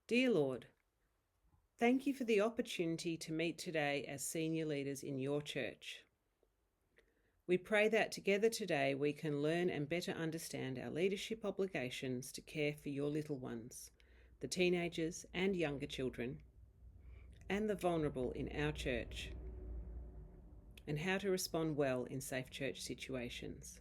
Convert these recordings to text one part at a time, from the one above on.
Dear Lord, thank you for the opportunity to meet today as senior leaders in your church. We pray that together today we can learn and better understand our leadership obligations to care for your little ones, the teenagers and younger children, and the vulnerable in our church, and how to respond well in safe church situations.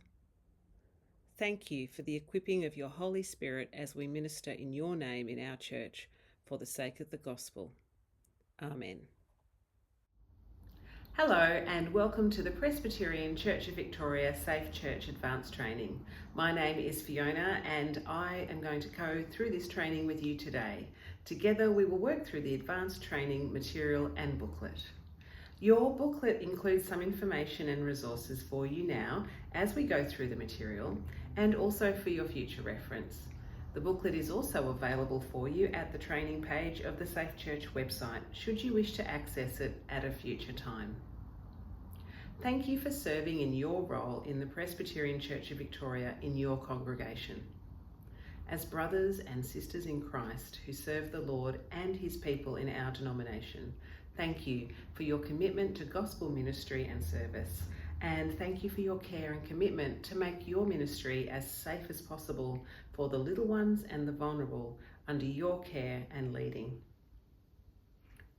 Thank you for the equipping of your Holy Spirit as we minister in your name in our church for the sake of the gospel. Amen. Hello and welcome to the Presbyterian Church of Victoria Safe Church Advanced Training. My name is Fiona and I am going to go through this training with you today. Together we will work through the advanced training material and booklet. Your booklet includes some information and resources for you now as we go through the material and also for your future reference. The booklet is also available for you at the training page of the Safe Church website, should you wish to access it at a future time. Thank you for serving in your role in the Presbyterian Church of Victoria in your congregation. As brothers and sisters in Christ who serve the Lord and his people in our denomination, thank you for your commitment to gospel ministry and service. And thank you for your care and commitment to make your ministry as safe as possible for the little ones and the vulnerable under your care and leading.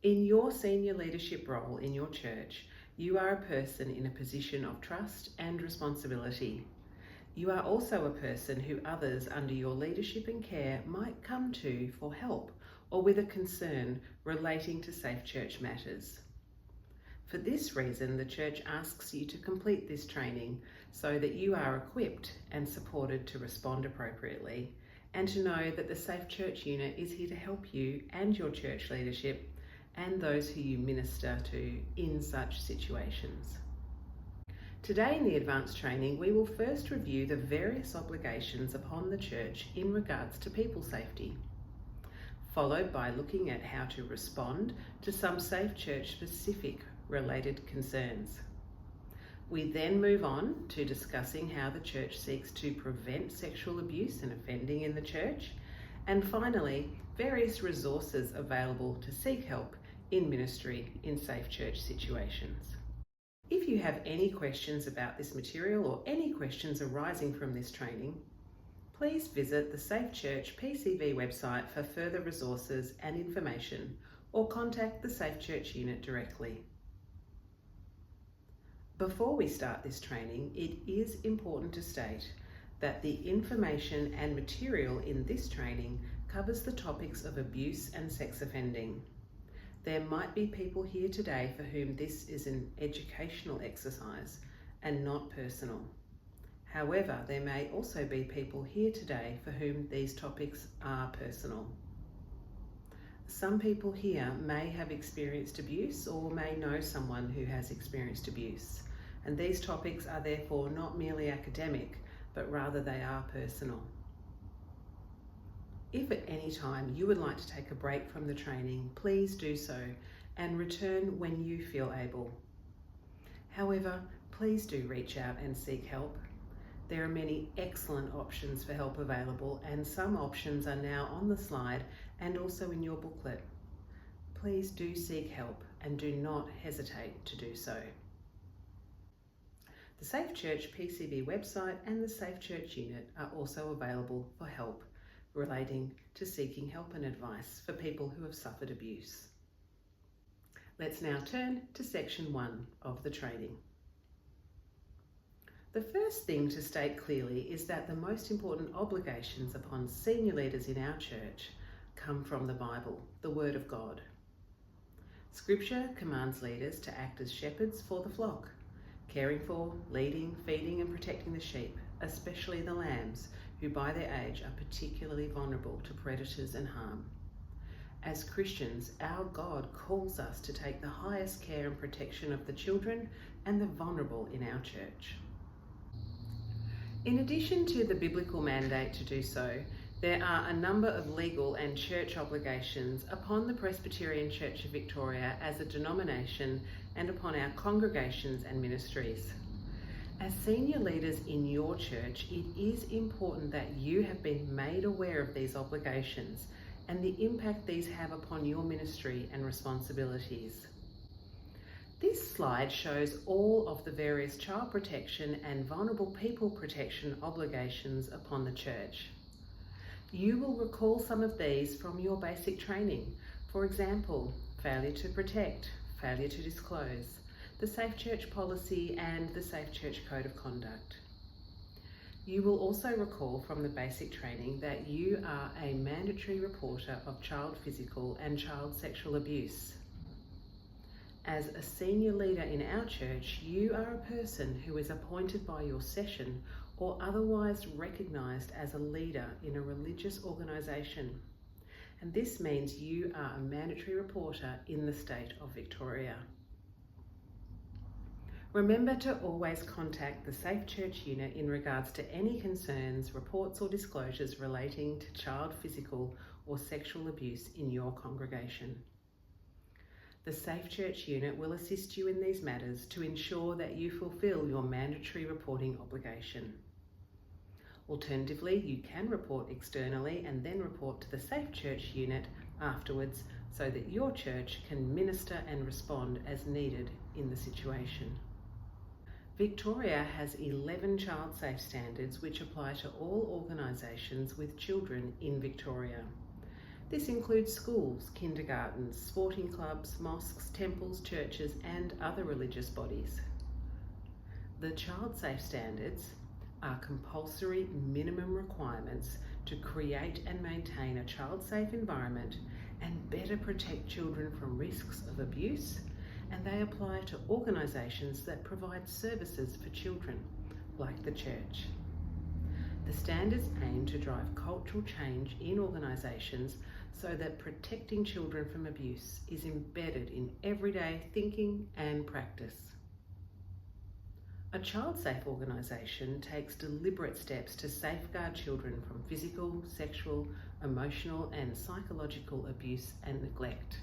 In your senior leadership role in your church, you are a person in a position of trust and responsibility. You are also a person who others under your leadership and care might come to for help or with a concern relating to safe church matters. For this reason, the church asks you to complete this training so that you are equipped and supported to respond appropriately, and to know that the Safe Church unit is here to help you and your church leadership and those who you minister to in such situations. Today in the advanced training, we will first review the various obligations upon the church in regards to people safety, followed by looking at how to respond to some Safe Church specific related concerns. We then move on to discussing how the church seeks to prevent sexual abuse and offending in the church, and finally, various resources available to seek help in ministry in safe church situations. If you have any questions about this material or any questions arising from this training, please visit the Safe Church PCV website for further resources and information, or contact the Safe Church unit directly. Before we start this training, it is important to state that the information and material in this training covers the topics of abuse and sex offending. There might be people here today for whom this is an educational exercise and not personal. However, there may also be people here today for whom these topics are personal. Some people here may have experienced abuse or may know someone who has experienced abuse, and these topics are therefore not merely academic, but rather they are personal. If at any time you would like to take a break from the training, please do so and return when you feel able. However, please do reach out and seek help. There are many excellent options for help available, and some options are now on the slide and also in your booklet. Please do seek help and do not hesitate to do so. The Safe Church PCV website and the Safe Church unit are also available for help relating to seeking help and advice for people who have suffered abuse. Let's now turn to section 1 of the training. The first thing to state clearly is that the most important obligations upon senior leaders in our church come from the Bible, the Word of God. Scripture commands leaders to act as shepherds for the flock, caring for, leading, feeding and protecting the sheep, especially the lambs, who by their age are particularly vulnerable to predators and harm. As Christians, our God calls us to take the highest care and protection of the children and the vulnerable in our church. In addition to the biblical mandate to do so, there are a number of legal and church obligations upon the Presbyterian Church of Victoria as a denomination and upon our congregations and ministries. As senior leaders in your church, it is important that you have been made aware of these obligations and the impact these have upon your ministry and responsibilities. This slide shows all of the various child protection and vulnerable people protection obligations upon the church. You will recall some of these from your basic training. For example, failure to protect, failure to disclose, the Safe Church policy and the Safe Church Code of Conduct. You will also recall from the basic training that you are a mandatory reporter of child physical and child sexual abuse. As a senior leader in our church, you are a person who is appointed by your session or otherwise recognised as a leader in a religious organisation. And this means you are a mandatory reporter in the state of Victoria. Remember to always contact the Safe Church unit in regards to any concerns, reports or disclosures relating to child physical or sexual abuse in your congregation. The Safe Church unit will assist you in these matters to ensure that you fulfil your mandatory reporting obligation. Alternatively, you can report externally and then report to the Safe Church unit afterwards so that your church can minister and respond as needed in the situation. Victoria has 11 child safe standards which apply to all organisations with children in Victoria. This includes schools, kindergartens, sporting clubs, mosques, temples, churches and other religious bodies. The child safe standards are compulsory minimum requirements to create and maintain a child-safe environment and better protect children from risks of abuse, and they apply to organisations that provide services for children, like the church. The standards aim to drive cultural change in organisations so that protecting children from abuse is embedded in everyday thinking and practice. A child-safe organisation takes deliberate steps to safeguard children from physical, sexual, emotional and psychological abuse and neglect.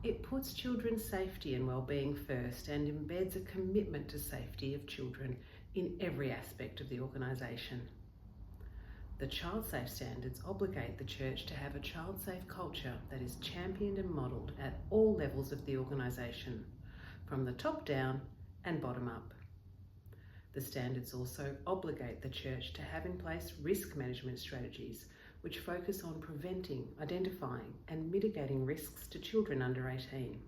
It puts children's safety and well-being first and embeds a commitment to safety of children in every aspect of the organisation. The child safe standards obligate the church to have a child-safe culture that is championed and modelled at all levels of the organisation, from the top down and bottom up. The standards also obligate the church to have in place risk management strategies which focus on preventing, identifying and mitigating risks to children under 18.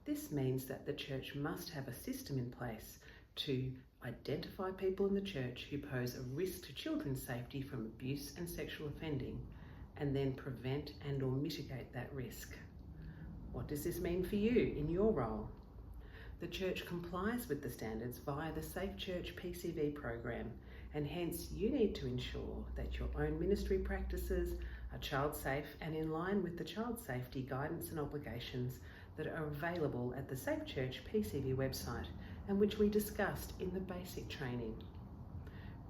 This means that the church must have a system in place to identify people in the church who pose a risk to children's safety from abuse and sexual offending, and then prevent and or mitigate that risk. What does this mean for you in your role? The church complies with the standards via the Safe Church PCV program, and hence you need to ensure that your own ministry practices are child safe and in line with the child safety guidance and obligations that are available at the Safe Church PCV website and which we discussed in the basic training.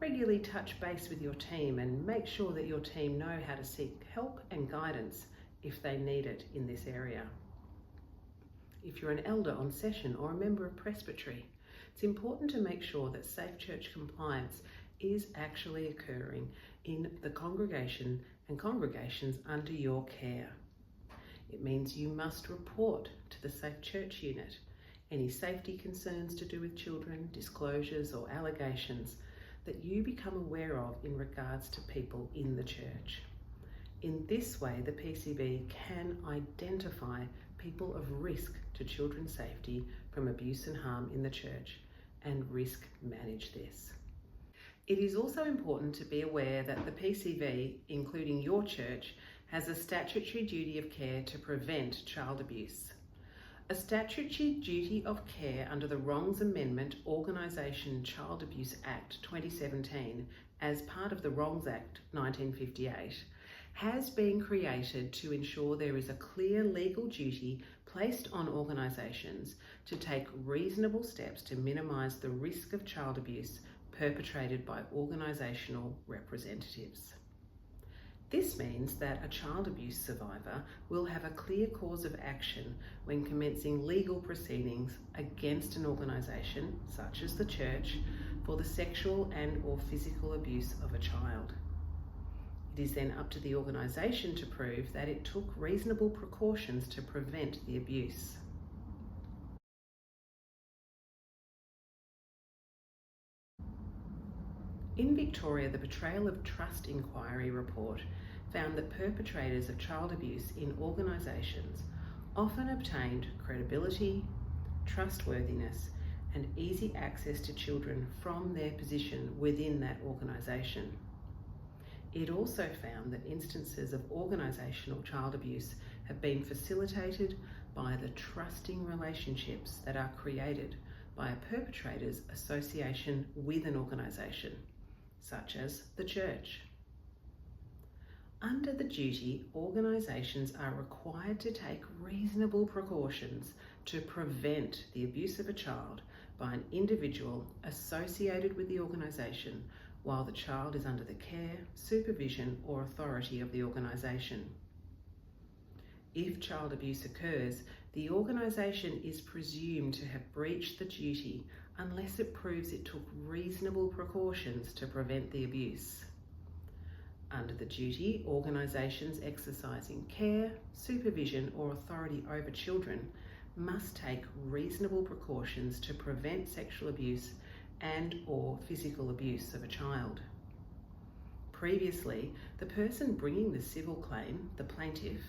Regularly touch base with your team and make sure that your team know how to seek help and guidance if they need it in this area. If you're an elder on session or a member of Presbytery, it's important to make sure that Safe Church compliance is actually occurring in the congregation and congregations under your care. It means you must report to the Safe Church unit any safety concerns to do with children, disclosures or allegations that you become aware of in regards to people in the church. In this way, the PCV can identify people of risk to children's safety from abuse and harm in the church and risk manage this. It is also important to be aware that the PCV, including your church, has a statutory duty of care to prevent child abuse. A statutory duty of care under the Wrongs Amendment Organisation Child Abuse Act 2017, as part of the Wrongs Act 1958, has been created to ensure there is a clear legal duty placed on organisations to take reasonable steps to minimise the risk of child abuse perpetrated by organisational representatives. This means that a child abuse survivor will have a clear cause of action when commencing legal proceedings against an organisation, such as the church, for the sexual and or physical abuse of a child. It is then up to the organisation to prove that it took reasonable precautions to prevent the abuse. In Victoria, the Betrayal of Trust Inquiry report found that perpetrators of child abuse in organisations often obtained credibility, trustworthiness, and easy access to children from their position within that organisation. It also found that instances of organisational child abuse have been facilitated by the trusting relationships that are created by a perpetrator's association with an organisation, such as the church. Under the duty, organisations are required to take reasonable precautions to prevent the abuse of a child by an individual associated with the organisation while the child is under the care, supervision or authority of the organisation. If child abuse occurs, the organisation is presumed to have breached the duty unless it proves it took reasonable precautions to prevent the abuse. Under the duty, organisations exercising care, supervision or authority over children must take reasonable precautions to prevent sexual abuse and or physical abuse of a child. Previously, the person bringing the civil claim, the plaintiff,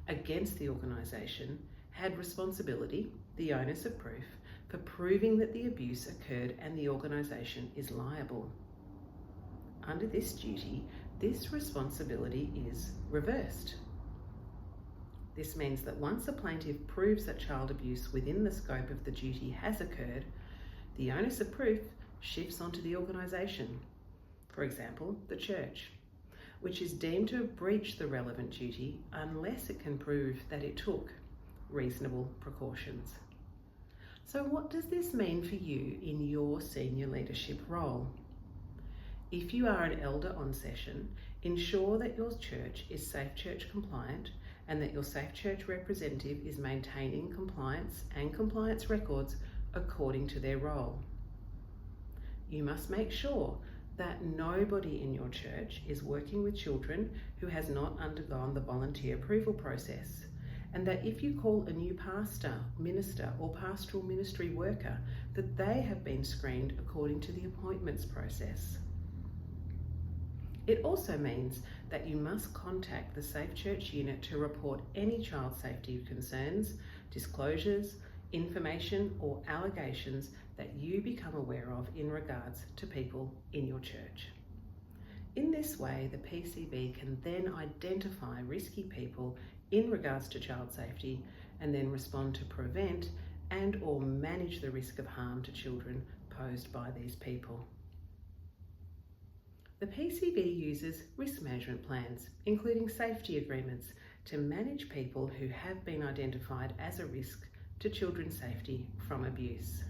against the organisation had responsibility, the onus of proof, for proving that the abuse occurred and the organisation is liable. Under this duty, this responsibility is reversed. This means that once a plaintiff proves that child abuse within the scope of the duty has occurred, the onus of proof shifts onto the organisation, for example, the church, which is deemed to have breached the relevant duty unless it can prove that it took reasonable precautions. So what does this mean for you in your senior leadership role? If you are an elder on session, ensure that your church is Safe Church compliant and that your Safe Church representative is maintaining compliance and compliance records according to their role. You must make sure that nobody in your church is working with children who has not undergone the volunteer approval process, and that if you call a new pastor, minister or pastoral ministry worker, that they have been screened according to the appointments process. It also means that you must contact the Safe Church unit to report any child safety concerns, disclosures, information or allegations that you become aware of in regards to people in your church. In this way, the PCV can then identify risky people in regards to child safety and then respond to prevent and or manage the risk of harm to children posed by these people. The PCV uses risk management plans, including safety agreements, to manage people who have been identified as a risk to children's safety from abuse.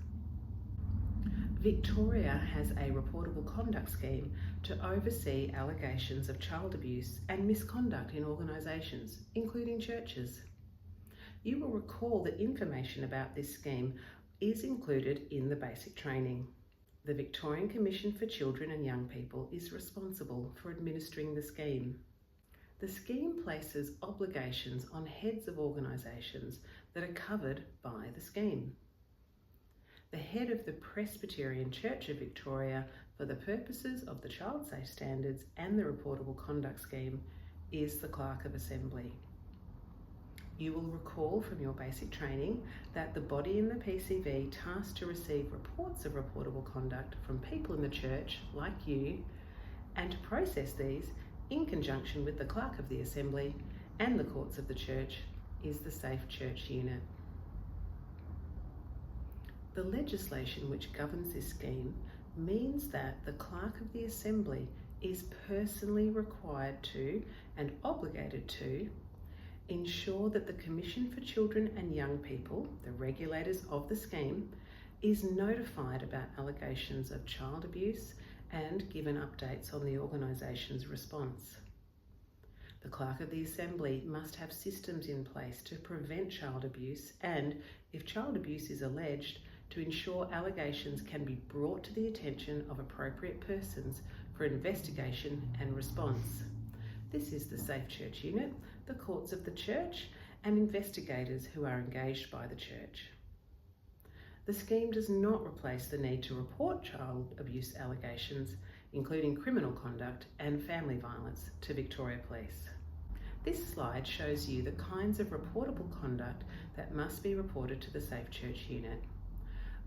Victoria has a reportable conduct scheme to oversee allegations of child abuse and misconduct in organisations, including churches. You will recall that information about this scheme is included in the basic training. The Victorian Commission for Children and Young People is responsible for administering the scheme. The scheme places obligations on heads of organisations that are covered by the scheme. The head of the Presbyterian Church of Victoria, for the purposes of the Child Safe Standards and the Reportable Conduct Scheme, is the Clerk of Assembly. You will recall from your basic training that the body in the PCV tasked to receive reports of reportable conduct from people in the church, like you, and to process these in conjunction with the Clerk of the Assembly and the courts of the church is the Safe Church unit. The legislation which governs this scheme means that the Clerk of the Assembly is personally required to and obligated to ensure that the Commission for Children and Young People, the regulators of the scheme, is notified about allegations of child abuse and given updates on the organisation's response. The Clerk of the Assembly must have systems in place to prevent child abuse and, if child abuse is alleged, to ensure allegations can be brought to the attention of appropriate persons for investigation and response. This is the Safe Church unit, the courts of the church, and investigators who are engaged by the church. The scheme does not replace the need to report child abuse allegations, including criminal conduct and family violence, to Victoria Police. This slide shows you the kinds of reportable conduct that must be reported to the Safe Church unit.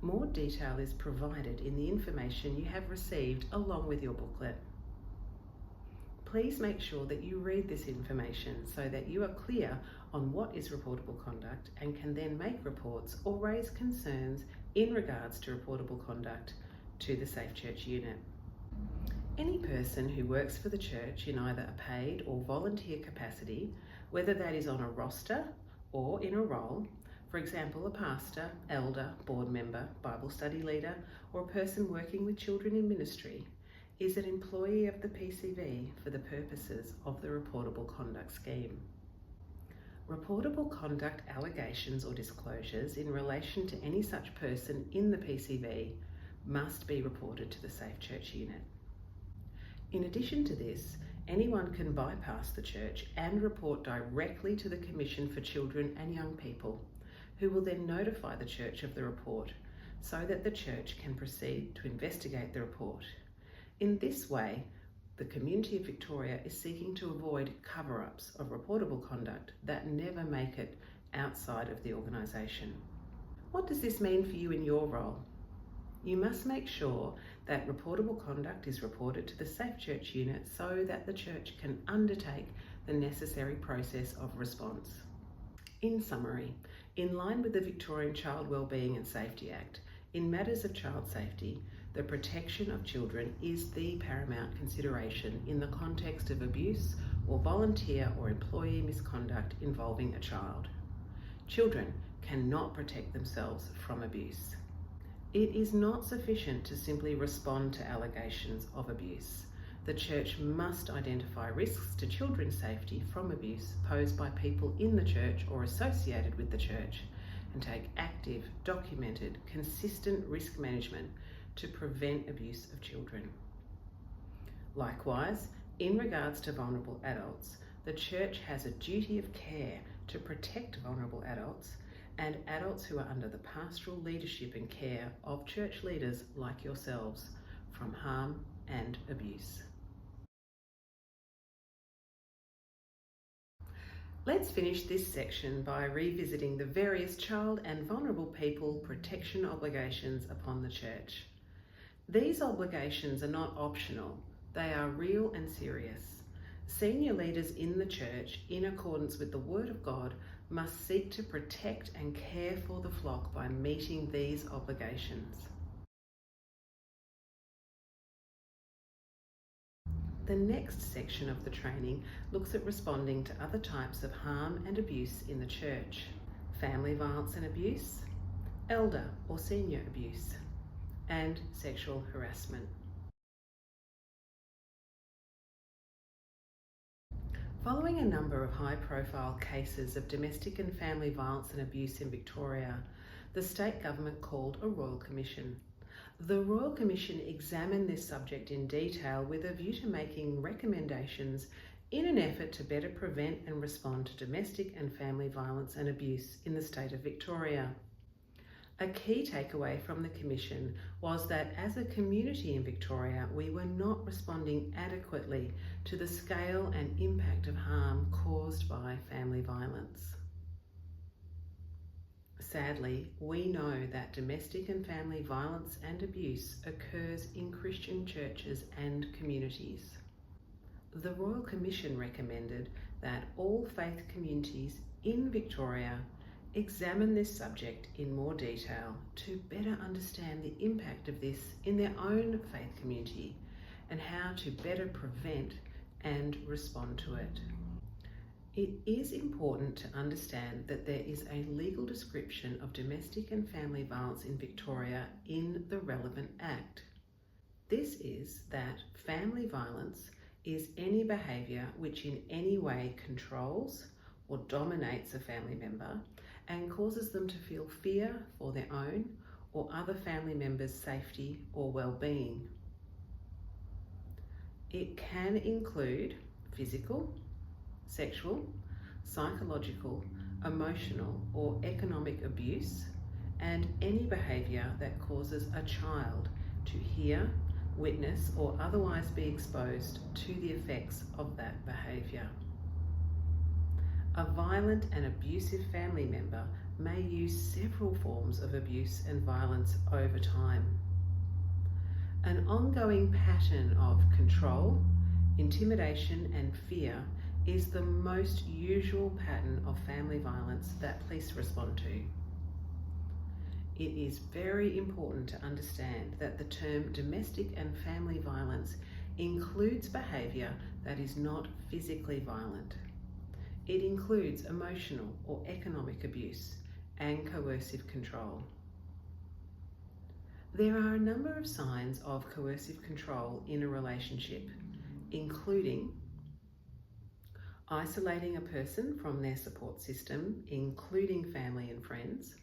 More detail is provided in the information you have received along with your booklet. Please make sure that you read this information so that you are clear on what is reportable conduct and can then make reports or raise concerns in regards to reportable conduct to the Safe Church unit. Any person who works for the church in either a paid or volunteer capacity, whether that is on a roster or in a role, for example, a pastor, elder, board member, Bible study leader, or a person working with children in ministry, is an employee of the PCV for the purposes of the reportable conduct scheme. Reportable conduct allegations or disclosures in relation to any such person in the PCV must be reported to the Safe Church unit. In addition to this, anyone can bypass the church and report directly to the Commission for Children and Young People, who will then notify the church of the report so that the church can proceed to investigate the report. In this way, the community of Victoria is seeking to avoid cover-ups of reportable conduct that never make it outside of the organisation. What does this mean for you in your role? You must make sure that reportable conduct is reported to the Safe Church unit so that the church can undertake the necessary process of response. In summary, in line with the Victorian Child Wellbeing and Safety Act, in matters of child safety, the protection of children is the paramount consideration in the context of abuse or volunteer or employee misconduct involving a child. Children cannot protect themselves from abuse. It is not sufficient to simply respond to allegations of abuse. The church must identify risks to children's safety from abuse posed by people in the church or associated with the church and take active, documented, consistent risk management to prevent abuse of children. Likewise, in regards to vulnerable adults, the church has a duty of care to protect vulnerable adults and adults who are under the pastoral leadership and care of church leaders like yourselves from harm and abuse. Let's finish this section by revisiting the various child and vulnerable people protection obligations upon the church. These obligations are not optional, they are real and serious. Senior leaders in the church, in accordance with the Word of God, must seek to protect and care for the flock by meeting these obligations. The next section of the training looks at responding to other types of harm and abuse in the church: family violence and abuse, elder or senior abuse, and sexual harassment. Following a number of high-profile cases of domestic and family violence and abuse in Victoria, the state government called a Royal Commission. The Royal Commission examined this subject in detail with a view to making recommendations in an effort to better prevent and respond to domestic and family violence and abuse in the state of Victoria. A key takeaway from the Commission was that as a community in Victoria, we were not responding adequately to the scale and impact of harm caused by family violence. Sadly, we know that domestic and family violence and abuse occurs in Christian churches and communities. The Royal Commission recommended that all faith communities in Victoria examine this subject in more detail to better understand the impact of this in their own faith community and how to better prevent and respond to it. It is important to understand that there is a legal description of domestic and family violence in Victoria in the relevant Act. This is that family violence is any behaviour which in any way controls or dominates a family member and causes them to feel fear for their own or other family members' safety or well-being. It can include physical, sexual, psychological, emotional, or economic abuse, and any behaviour that causes a child to hear, witness, or otherwise be exposed to the effects of that behaviour. A violent and abusive family member may use several forms of abuse and violence over time. An ongoing pattern of control, intimidation, and fear is the most usual pattern of family violence that police respond to. It is very important to understand that the term domestic and family violence includes behaviour that is not physically violent. It includes emotional or economic abuse and coercive control. There are a number of signs of coercive control in a relationship, including isolating a person from their support system, including family and friends,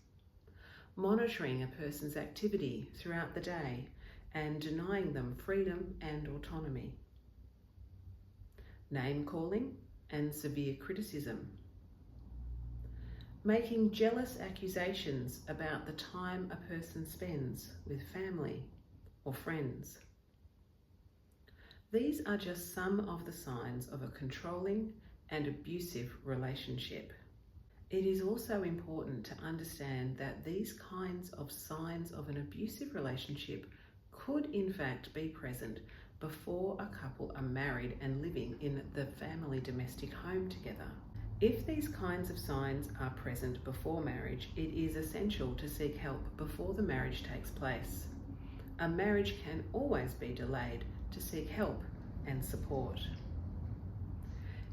monitoring a person's activity throughout the day and denying them freedom and autonomy, name-calling and severe criticism, making jealous accusations about the time a person spends with family or friends. These are just some of the signs of a controlling and abusive relationship. It is also important to understand that these kinds of signs of an abusive relationship could in fact be present before a couple are married and living in the family domestic home together. If these kinds of signs are present before marriage, it is essential to seek help before the marriage takes place. A marriage can always be delayed to seek help and support.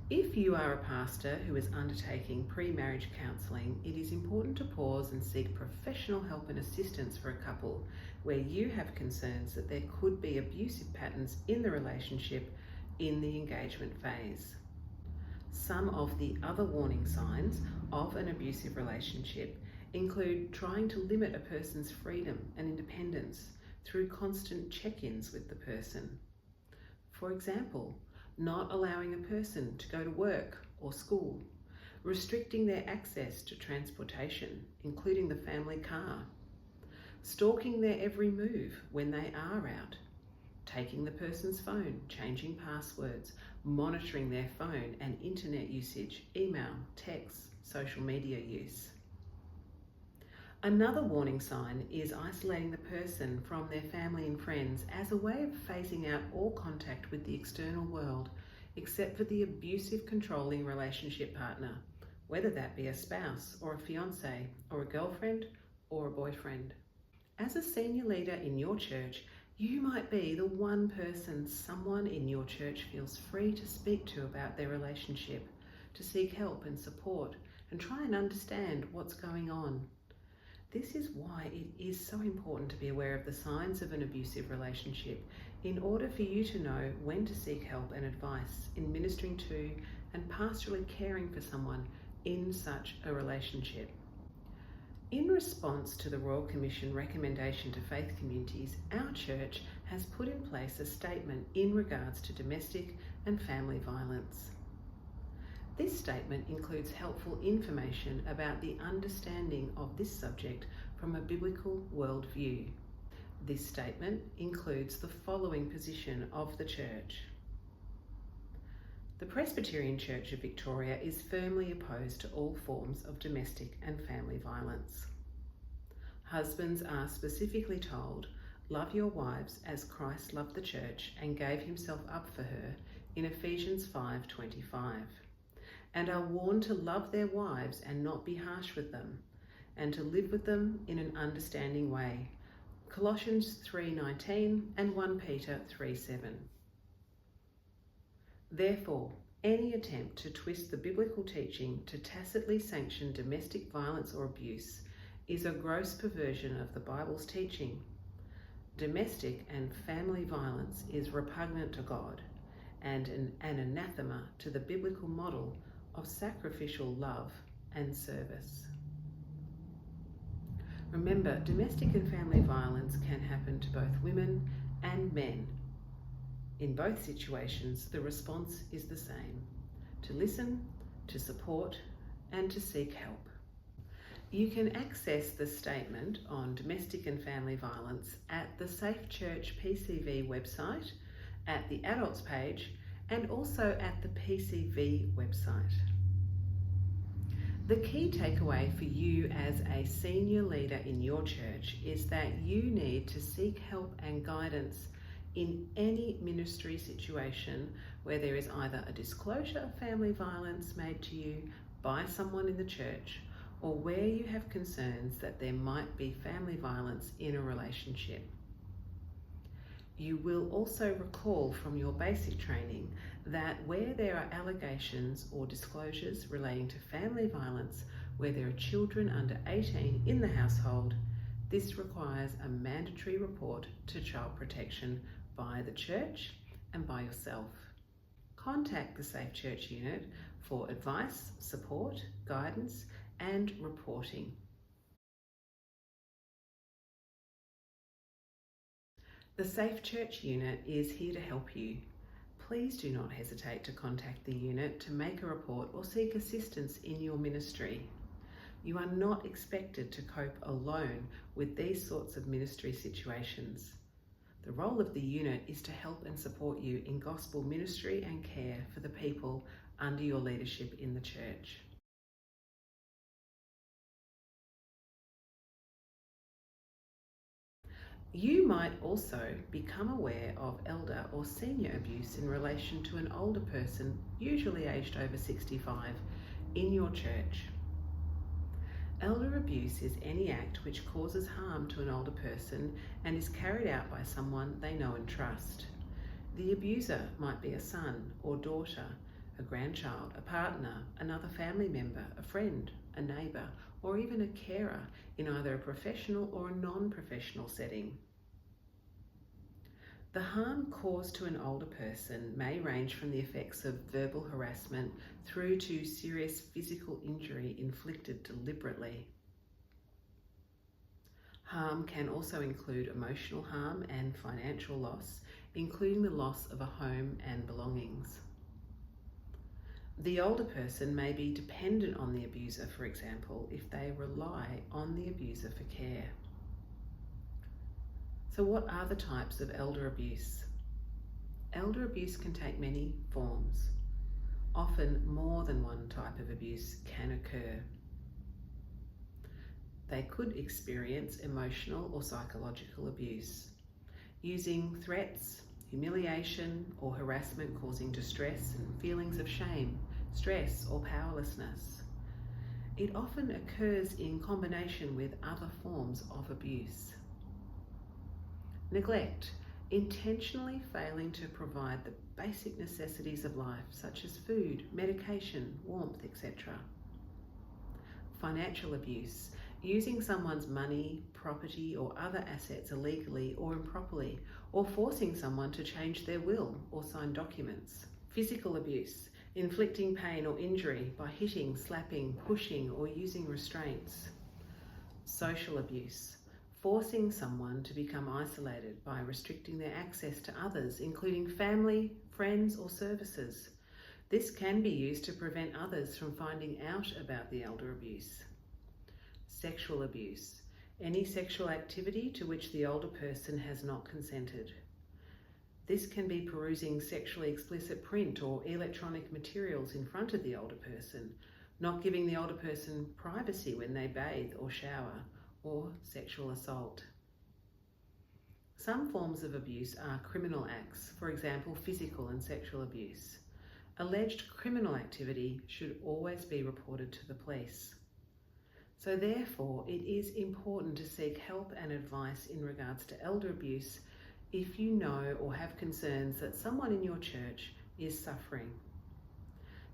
If you are a pastor who is undertaking pre-marriage counselling, it is important to pause and seek professional help and assistance for a couple where you have concerns that there could be abusive patterns in the relationship in the engagement phase. Some of the other warning signs of an abusive relationship include trying to limit a person's freedom and independence through constant check-ins with the person. For example, not allowing a person to go to work or school, restricting their access to transportation, including the family car, stalking their every move when they are out, taking the person's phone, changing passwords, monitoring their phone and internet usage, email, texts, social media use. Another warning sign is isolating the person from their family and friends as a way of phasing out all contact with the external world, except for the abusive, controlling relationship partner, whether that be a spouse or a fiancé or a girlfriend or a boyfriend. As a senior leader in your church, you might be the one person someone in your church feels free to speak to about their relationship, to seek help and support, and try and understand what's going on. This is why it is so important to be aware of the signs of an abusive relationship in order for you to know when to seek help and advice in ministering to and pastorally caring for someone in such a relationship. In response to the Royal Commission recommendation to faith communities, our church has put in place a statement in regards to domestic and family violence. This statement includes helpful information about the understanding of this subject from a biblical worldview. This statement includes the following position of the church. The Presbyterian Church of Victoria is firmly opposed to all forms of domestic and family violence. Husbands are specifically told, "Love your wives as Christ loved the church and gave himself up for her," in Ephesians 5:25. And are warned to love their wives and not be harsh with them, and to live with them in an understanding way. Colossians 3:19 and 1 Peter 3:7. Therefore, any attempt to twist the biblical teaching to tacitly sanction domestic violence or abuse is a gross perversion of the Bible's teaching. Domestic and family violence is repugnant to God and an anathema to the biblical model of sacrificial love and service. Remember, domestic and family violence can happen to both women and men. In both situations, the response is the same: to listen, to support, and to seek help. You can access the statement on domestic and family violence at the Safe Church PCV website, at the adults page, and also at the PCV website. The key takeaway for you as a senior leader in your church is that you need to seek help and guidance in any ministry situation where there is either a disclosure of family violence made to you by someone in the church, or where you have concerns that there might be family violence in a relationship. You will also recall from your basic training that where there are allegations or disclosures relating to family violence, where there are children under 18 in the household, this requires a mandatory report to Child Protection by the church and by yourself. Contact the Safe Church unit for advice, support, guidance, and reporting. The Safe Church unit is here to help you. Please do not hesitate to contact the unit to make a report or seek assistance in your ministry. You are not expected to cope alone with these sorts of ministry situations. The role of the unit is to help and support you in gospel ministry and care for the people under your leadership in the church. You might also become aware of elder or senior abuse in relation to an older person, usually aged over 65, in your church. Elder abuse is any act which causes harm to an older person and is carried out by someone they know and trust. The abuser might be a son or daughter, a grandchild, a partner, another family member, a friend, a neighbour, or even a carer in either a professional or a non-professional setting. The harm caused to an older person may range from the effects of verbal harassment through to serious physical injury inflicted deliberately. Harm can also include emotional harm and financial loss, including the loss of a home and belongings. The older person may be dependent on the abuser, for example, if they rely on the abuser for care. So what are the types of elder abuse? Elder abuse can take many forms. Often more than one type of abuse can occur. They could experience emotional or psychological abuse, using threats, humiliation, or harassment causing distress and feelings of shame, stress, or powerlessness. It often occurs in combination with other forms of abuse. Neglect, intentionally failing to provide the basic necessities of life, such as food, medication, warmth, etc. Financial abuse, using someone's money, property, or other assets illegally or improperly, or forcing someone to change their will or sign documents. Physical abuse, inflicting pain or injury by hitting, slapping, pushing, or using restraints. Social abuse, forcing someone to become isolated by restricting their access to others, including family, friends, or services. This can be used to prevent others from finding out about the elder abuse. Sexual abuse, any sexual activity to which the older person has not consented. This can be perusing sexually explicit print or electronic materials in front of the older person, not giving the older person privacy when they bathe or shower, or sexual assault. Some forms of abuse are criminal acts, for example, physical and sexual abuse. Alleged criminal activity should always be reported to the police. So therefore, it is important to seek help and advice in regards to elder abuse if you know or have concerns that someone in your church is suffering.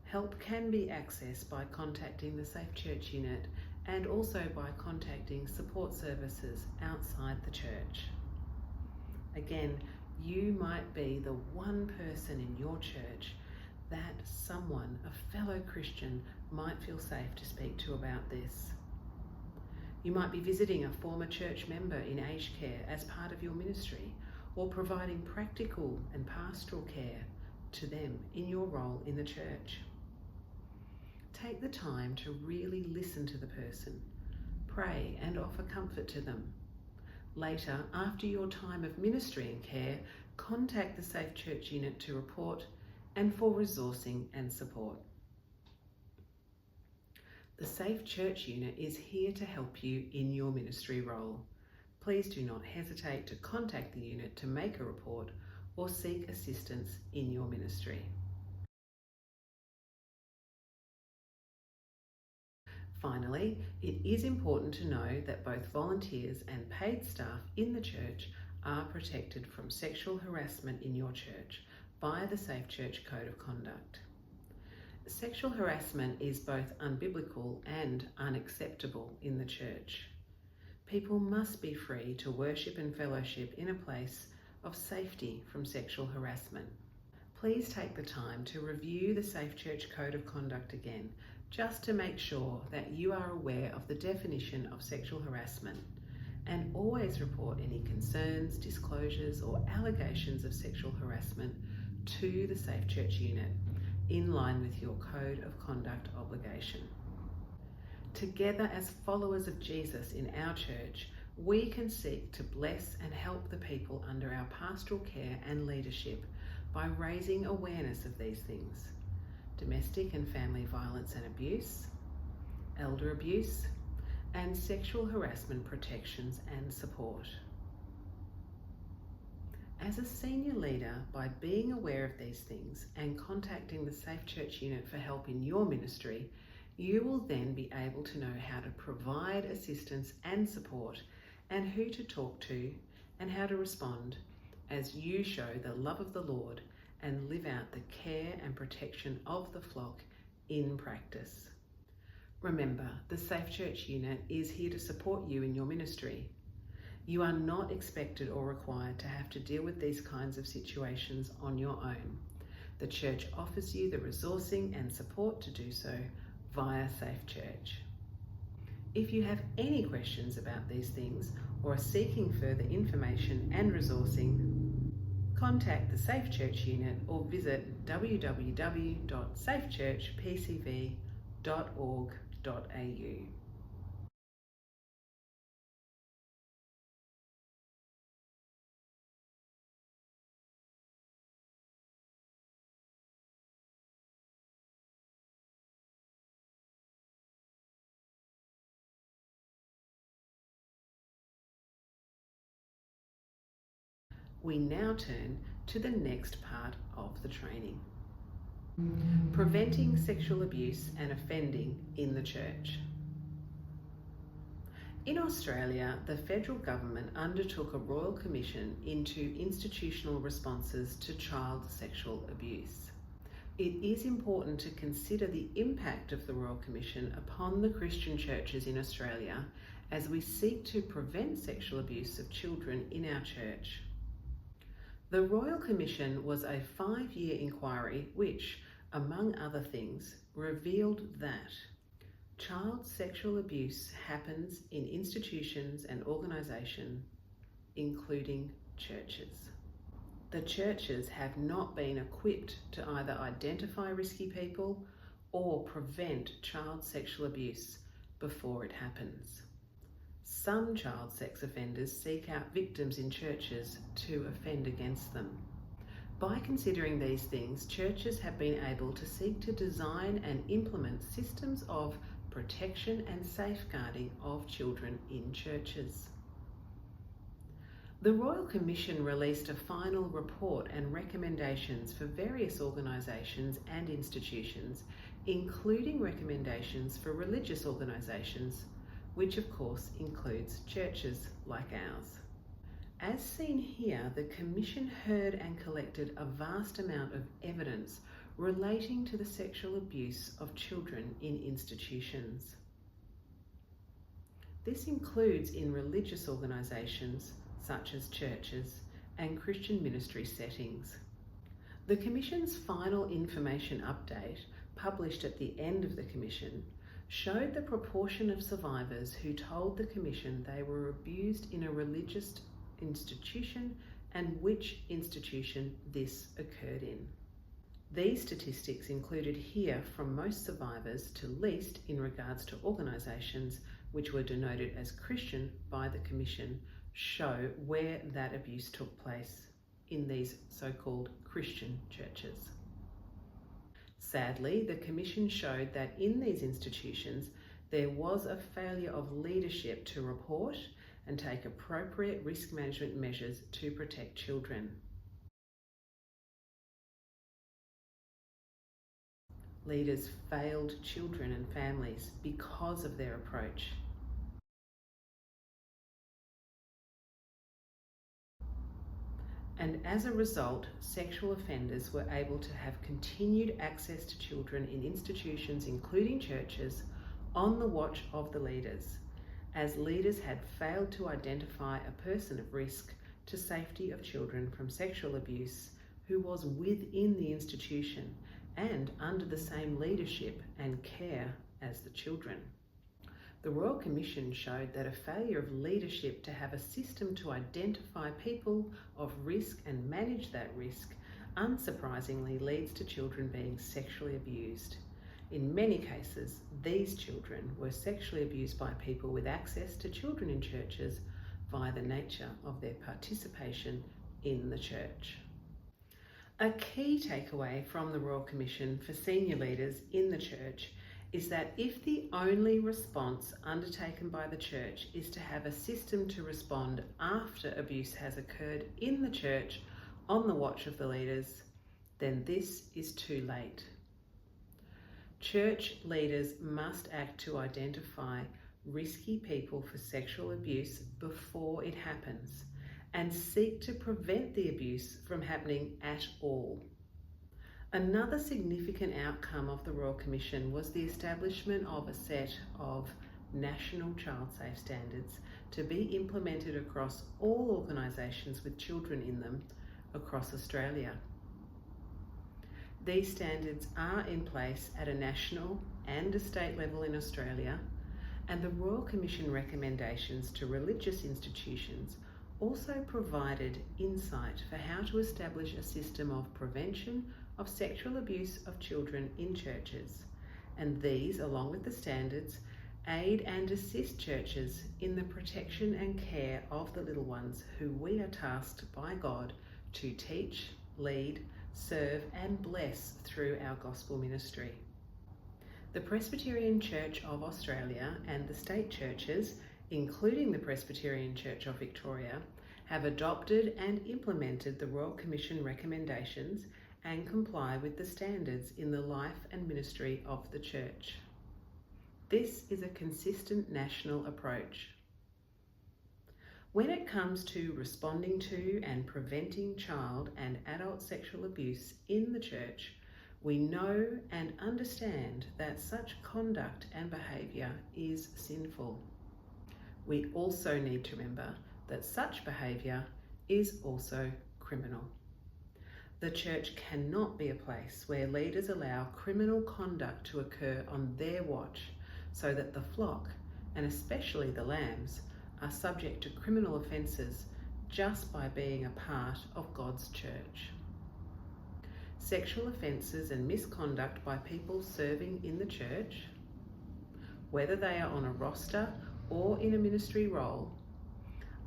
Help can be accessed by contacting the Safe Church unit and also by contacting support services outside the church. Again, you might be the one person in your church that someone, a fellow Christian, might feel safe to speak to about this. You might be visiting a former church member in aged care as part of your ministry, or providing practical and pastoral care to them in your role in the church. Take the time to really listen to the person, pray and offer comfort to them. Later, after your time of ministry and care, contact the Safe Church unit to report and for resourcing and support. The Safe Church unit is here to help you in your ministry role. Please do not hesitate to contact the unit to make a report or seek assistance in your ministry. Finally, it is important to know that both volunteers and paid staff in the church are protected from sexual harassment in your church via the Safe Church Code of Conduct. Sexual harassment is both unbiblical and unacceptable in the church. People must be free to worship and fellowship in a place of safety from sexual harassment. Please take the time to review the Safe Church Code of Conduct again, just to make sure that you are aware of the definition of sexual harassment, and always report any concerns, disclosures or allegations of sexual harassment to the Safe Church unit in line with your Code of Conduct obligation. Together as followers of Jesus in our church, we can seek to bless and help the people under our pastoral care and leadership by raising awareness of these things: domestic and family violence and abuse, elder abuse, and sexual harassment protections and support. As a senior leader, by being aware of these things and contacting the Safe Church unit for help in your ministry, you will then be able to know how to provide assistance and support, and who to talk to and how to respond as you show the love of the Lord and live out the care and protection of the flock in practice. Remember, the Safe Church unit is here to support you in your ministry. You are not expected or required to have to deal with these kinds of situations on your own. The church offers you the resourcing and support to do so via Safe Church. If you have any questions about these things or are seeking further information and resourcing, contact the Safe Church unit or visit www.safechurchpcv.org.au. We now turn to the next part of the training: preventing sexual abuse and offending in the church. In Australia, the federal government undertook a royal commission into institutional responses to child sexual abuse. It is important to consider the impact of the Royal Commission upon the Christian churches in Australia as we seek to prevent sexual abuse of children in our church. The Royal Commission was a 5-year inquiry which, among other things, revealed that child sexual abuse happens in institutions and organisations, including churches. The churches have not been equipped to either identify risky people or prevent child sexual abuse before it happens. Some child sex offenders seek out victims in churches to offend against them. By considering these things, churches have been able to seek to design and implement systems of protection and safeguarding of children in churches. The Royal Commission released a final report and recommendations for various organisations and institutions, including recommendations for religious organisations, which of course includes churches like ours. As seen here, the Commission heard and collected a vast amount of evidence relating to the sexual abuse of children in institutions. This includes in religious organisations such as churches and Christian ministry settings. The Commission's final information update, published at the end of the Commission, showed the proportion of survivors who told the Commission they were abused in a religious institution and which institution this occurred in. These statistics included here from most survivors to least in regards to organisations which were denoted as Christian by the Commission show where that abuse took place in these so-called Christian churches. Sadly, the Commission showed that in these institutions there was a failure of leadership to report and take appropriate risk management measures to protect children. Leaders failed children and families because of their approach. And as a result, sexual offenders were able to have continued access to children in institutions, including churches, on the watch of the leaders, as leaders had failed to identify a person of risk to safety of children from sexual abuse who was within the institution and under the same leadership and care as the children. The Royal Commission showed that a failure of leadership to have a system to identify people of risk and manage that risk, unsurprisingly, leads to children being sexually abused. In many cases, these children were sexually abused by people with access to children in churches via the nature of their participation in the church. A key takeaway from the Royal Commission for senior leaders in the church is that if the only response undertaken by the church is to have a system to respond after abuse has occurred in the church on the watch of the leaders, then this is too late. Church leaders must act to identify risky people for sexual abuse before it happens and seek to prevent the abuse from happening at all. Another significant outcome of the Royal Commission was the establishment of a set of national child safe standards to be implemented across all organisations with children in them across Australia. These standards are in place at a national and a state level in Australia, and the Royal Commission recommendations to religious institutions also provided insight for how to establish a system of prevention of sexual abuse of children in churches, and these, along with the standards, aid and assist churches in the protection and care of the little ones who we are tasked by God to teach, lead, serve and bless through our gospel ministry. The Presbyterian Church of Australia and the state churches, including the Presbyterian Church of Victoria, have adopted and implemented the Royal Commission recommendations and comply with the standards in the life and ministry of the church. This is a consistent national approach. When it comes to responding to and preventing child and adult sexual abuse in the church, we know and understand that such conduct and behaviour is sinful. We also need to remember that such behaviour is also criminal. The church cannot be a place where leaders allow criminal conduct to occur on their watch so that the flock, and especially the lambs, are subject to criminal offences just by being a part of God's church. Sexual offences and misconduct by people serving in the church, whether they are on a roster or in a ministry role,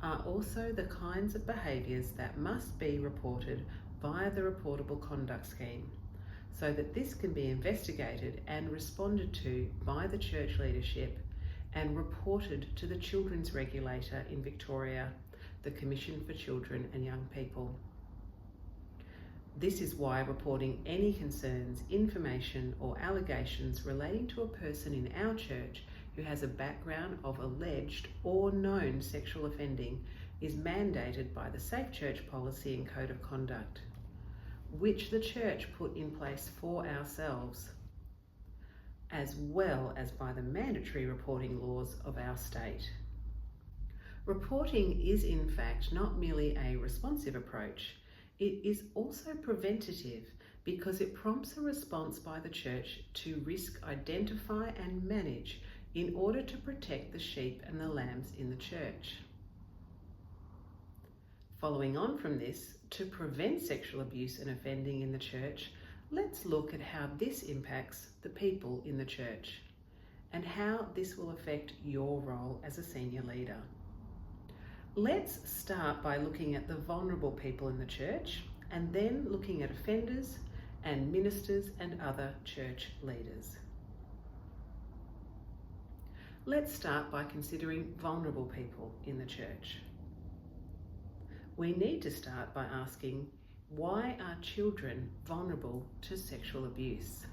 are also the kinds of behaviours that must be reported via the reportable conduct scheme, so that this can be investigated and responded to by the church leadership and reported to the children's regulator in Victoria, the Commission for Children and Young People. This is why reporting any concerns, information or allegations relating to a person in our church who has a background of alleged or known sexual offending is mandated by the Safe Church policy and code of conduct, which the church put in place for ourselves, as well as by the mandatory reporting laws of our state. Reporting is in fact not merely a responsive approach, it is also preventative because it prompts a response by the church to risk identify and manage in order to protect the sheep and the lambs in the church. Following on from this, to prevent sexual abuse and offending in the church, let's look at how this impacts the people in the church and how this will affect your role as a senior leader. Let's start by looking at the vulnerable people in the church and then looking at offenders and ministers and other church leaders. Let's start by considering vulnerable people in the church. We need to start by asking, why are children vulnerable to sexual abuse?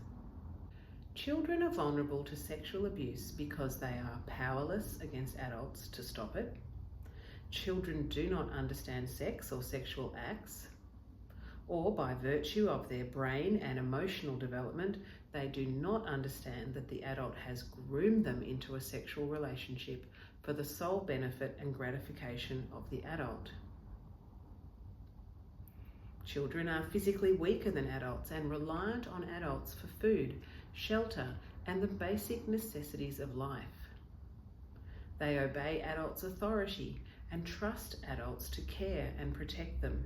Children are vulnerable to sexual abuse because they are powerless against adults to stop it. Children do not understand sex or sexual acts, or by virtue of their brain and emotional development, they do not understand that the adult has groomed them into a sexual relationship for the sole benefit and gratification of the adult. Children are physically weaker than adults and reliant on adults for food, shelter, and the basic necessities of life. They obey adults' authority and trust adults to care and protect them.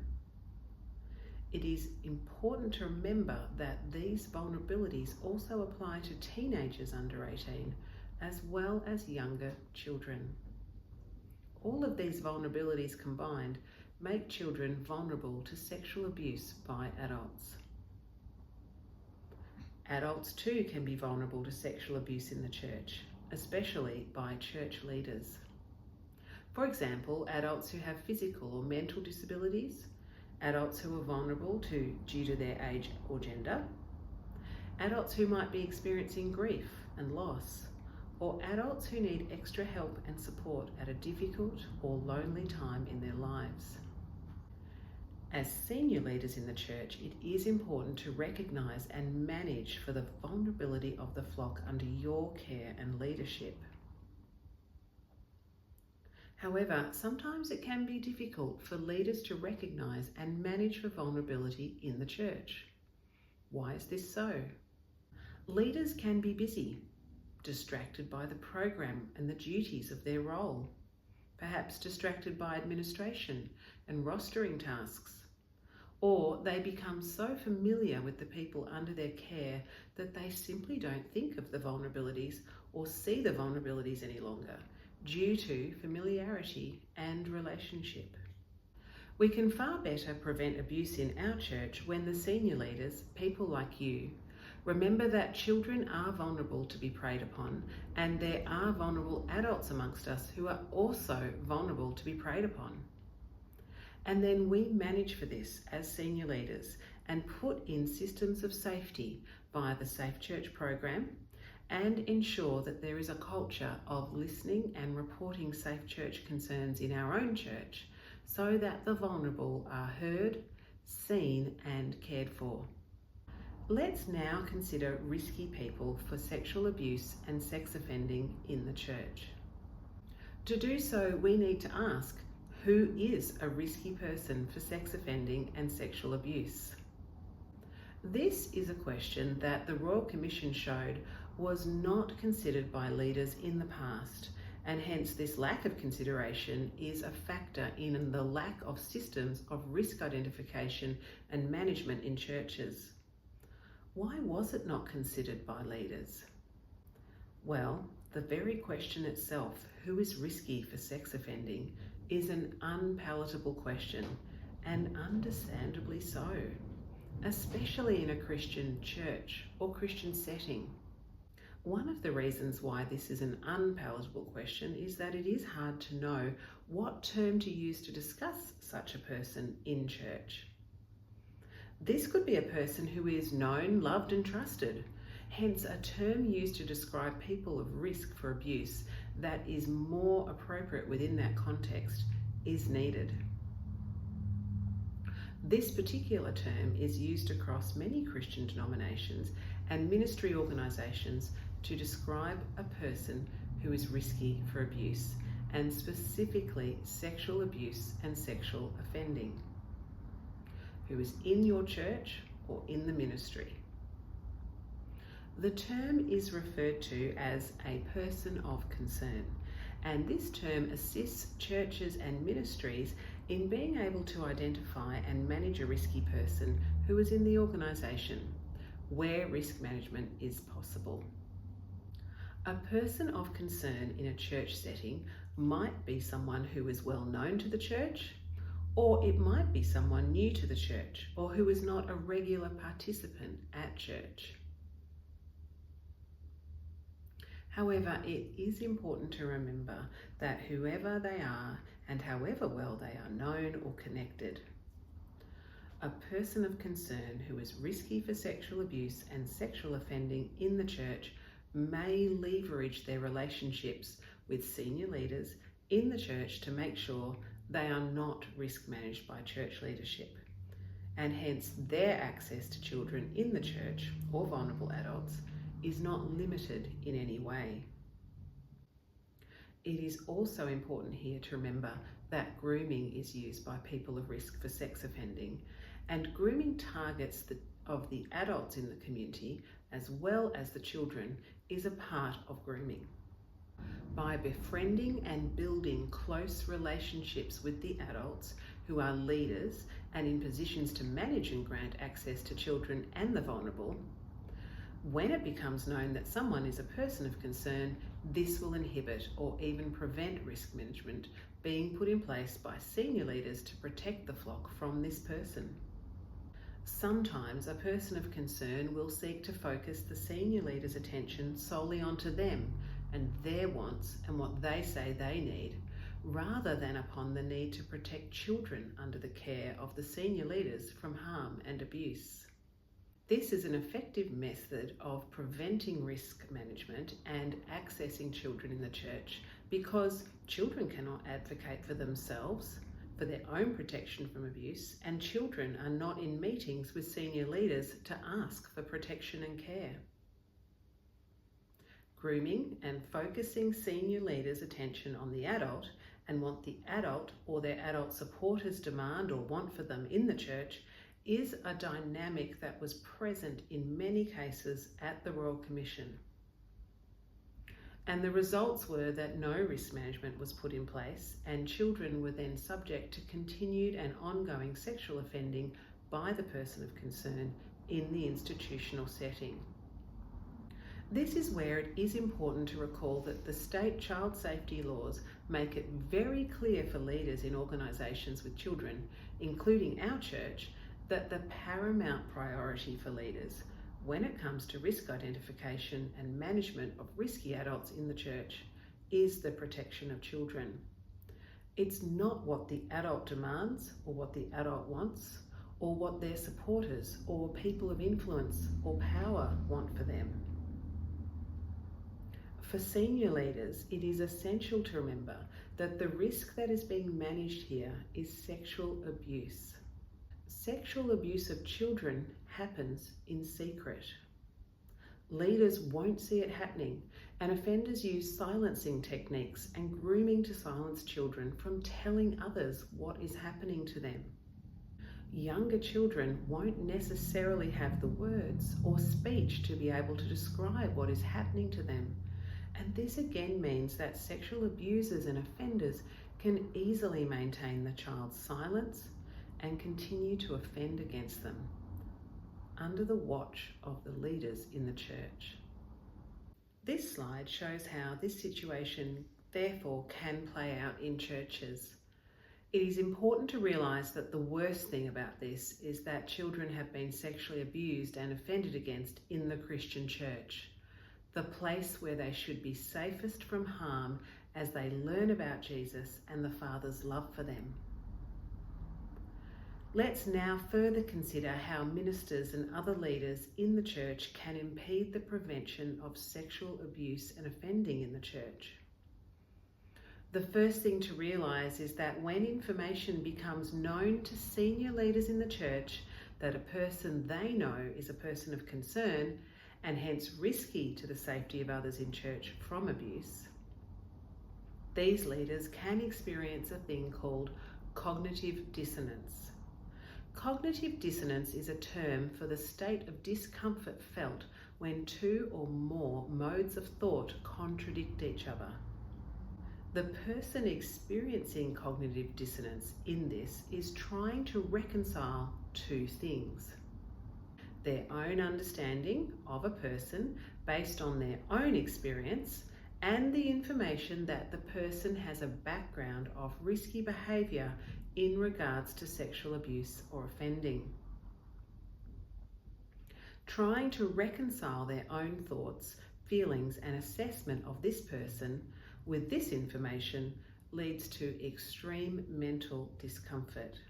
It is important to remember that these vulnerabilities also apply to teenagers under 18, as well as younger children. All of these vulnerabilities combined make children vulnerable to sexual abuse by adults. Adults too can be vulnerable to sexual abuse in the church, especially by church leaders. For example, adults who have physical or mental disabilities, adults who are vulnerable due to their age or gender, adults who might be experiencing grief and loss, or adults who need extra help and support at a difficult or lonely time in their lives. As senior leaders in the church, it is important to recognise and manage for the vulnerability of the flock under your care and leadership. However, sometimes it can be difficult for leaders to recognise and manage for vulnerability in the church. Why is this so? Leaders can be busy, distracted by the program and the duties of their role, perhaps distracted by administration and rostering tasks, or they become so familiar with the people under their care that they simply don't think of the vulnerabilities or see the vulnerabilities any longer due to familiarity and relationship. We can far better prevent abuse in our church when the senior leaders, people like you, remember that children are vulnerable to be preyed upon, and there are vulnerable adults amongst us who are also vulnerable to be preyed upon. And then we manage for this as senior leaders and put in systems of safety via the Safe Church program and ensure that there is a culture of listening and reporting Safe Church concerns in our own church so that the vulnerable are heard, seen and cared for. Let's now consider risky people for sexual abuse and sex offending in the church. To do so, we need to ask, who is a risky person for sex offending and sexual abuse? This is a question that the Royal Commission showed was not considered by leaders in the past, and hence this lack of consideration is a factor in the lack of systems of risk identification and management in churches. Why was it not considered by leaders? Well, the very question itself, who is risky for sex offending, is an unpalatable question, and understandably so, especially in a Christian church or Christian setting. One of the reasons why this is an unpalatable question is that it is hard to know what term to use to discuss such a person in church. This could be a person who is known, loved and trusted. Hence, a term used to describe people of risk for abuse that is more appropriate within that context is needed. This particular term is used across many Christian denominations and ministry organisations to describe a person who is risky for abuse, and specifically sexual abuse and sexual offending, who is in your church or in the ministry. The term is referred to as a person of concern, and this term assists churches and ministries in being able to identify and manage a risky person who is in the organisation, where risk management is possible. A person of concern in a church setting might be someone who is well known to the church, or it might be someone new to the church or who is not a regular participant at church. However, it is important to remember that whoever they are and however well they are known or connected, a person of concern who is risky for sexual abuse and sexual offending in the church may leverage their relationships with senior leaders in the church to make sure they are not risk managed by church leadership, and hence their access to children in the church or vulnerable adults is not limited in any way. It is also important here to remember that grooming is used by people of risk for sex offending, and grooming targets of the adults in the community as well as the children is a part of grooming. By befriending and building close relationships with the adults who are leaders and in positions to manage and grant access to children and the vulnerable, when it becomes known that someone is a person of concern, this will inhibit or even prevent risk management being put in place by senior leaders to protect the flock from this person. Sometimes a person of concern will seek to focus the senior leader's attention solely onto them and their wants and what they say they need, rather than upon the need to protect children under the care of the senior leaders from harm and abuse. This is an effective method of preventing risk management and accessing children in the church, because children cannot advocate for themselves, for their own protection from abuse, and children are not in meetings with senior leaders to ask for protection and care. Grooming and focusing senior leaders' attention on the adult and what the adult or their adult supporters demand or want for them in the church is a dynamic that was present in many cases at the Royal Commission. And the results were that no risk management was put in place, and children were then subject to continued and ongoing sexual offending by the person of concern in the institutional setting. This is where it is important to recall that the state child safety laws make it very clear for leaders in organisations with children, including our church, that the paramount priority for leaders when it comes to risk identification and management of risky adults in the church is the protection of children. It's not what the adult demands or what the adult wants or what their supporters or people of influence or power want for them. For senior leaders, it is essential to remember that the risk that is being managed here is sexual abuse. Sexual abuse of children happens in secret. Leaders won't see it happening, and offenders use silencing techniques and grooming to silence children from telling others what is happening to them. Younger children won't necessarily have the words or speech to be able to describe what is happening to them. And this again means that sexual abusers and offenders can easily maintain the child's silence and continue to offend against them under the watch of the leaders in the church. This slide shows how this situation therefore can play out in churches. It is important to realise that the worst thing about this is that children have been sexually abused and offended against in the Christian church, the place where they should be safest from harm as they learn about Jesus and the Father's love for them. Let's now further consider how ministers and other leaders in the church can impede the prevention of sexual abuse and offending in the church. The first thing to realise is that when information becomes known to senior leaders in the church that a person they know is a person of concern and hence risky to the safety of others in church from abuse, these leaders can experience a thing called cognitive dissonance. Cognitive dissonance is a term for the state of discomfort felt when two or more modes of thought contradict each other. The person experiencing cognitive dissonance in this is trying to reconcile two things: their own understanding of a person based on their own experience and the information that the person has a background of risky behaviour in regards to sexual abuse or offending. Trying to reconcile their own thoughts, feelings and assessment of this person with this information leads to extreme mental discomfort,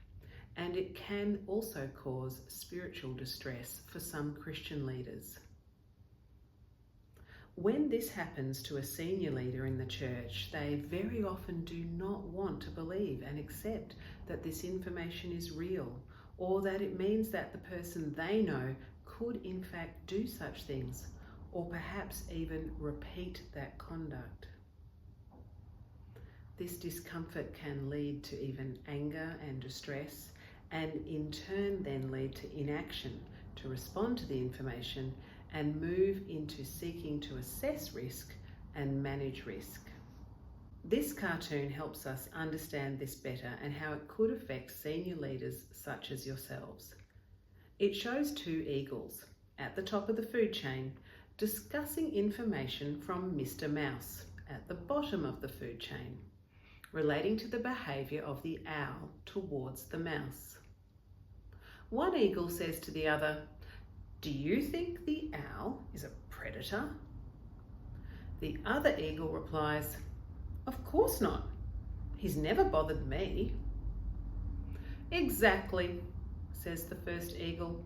and it can also cause spiritual distress for some Christian leaders. When this happens to a senior leader in the church, they very often do not want to believe and accept that this information is real, or that it means that the person they know could in fact do such things, or perhaps even repeat that conduct. This discomfort can lead to even anger and distress, and in turn then lead to inaction to respond to the information and move into seeking to assess risk and manage risk. This cartoon helps us understand this better and how it could affect senior leaders such as yourselves. It shows two eagles at the top of the food chain discussing information from Mr. Mouse at the bottom of the food chain, relating to the behaviour of the owl towards the mouse. One eagle says to the other, "Do you think the owl is a predator?" The other eagle replies, "Of course not. He's never bothered me." "Exactly," says the first eagle.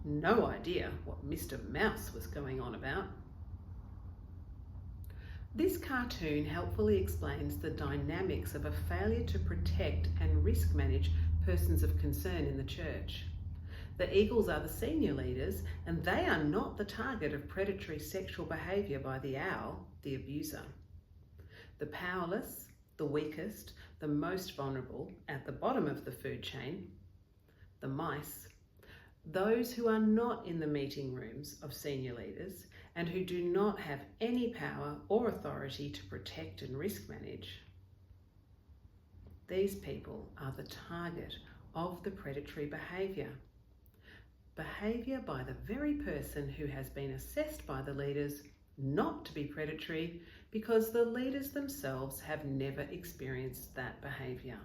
No idea what Mr. Mouse was going on about. This cartoon helpfully explains the dynamics of a failure to protect and risk manage persons of concern in the church. The eagles are the senior leaders, and they are not the target of predatory sexual behaviour by the owl, the abuser. The powerless, the weakest, the most vulnerable at the bottom of the food chain, the mice, those who are not in the meeting rooms of senior leaders and who do not have any power or authority to protect and risk manage. These people are the target of the predatory behaviour. Behaviour by the very person who has been assessed by the leaders not to be predatory because the leaders themselves have never experienced that behaviour.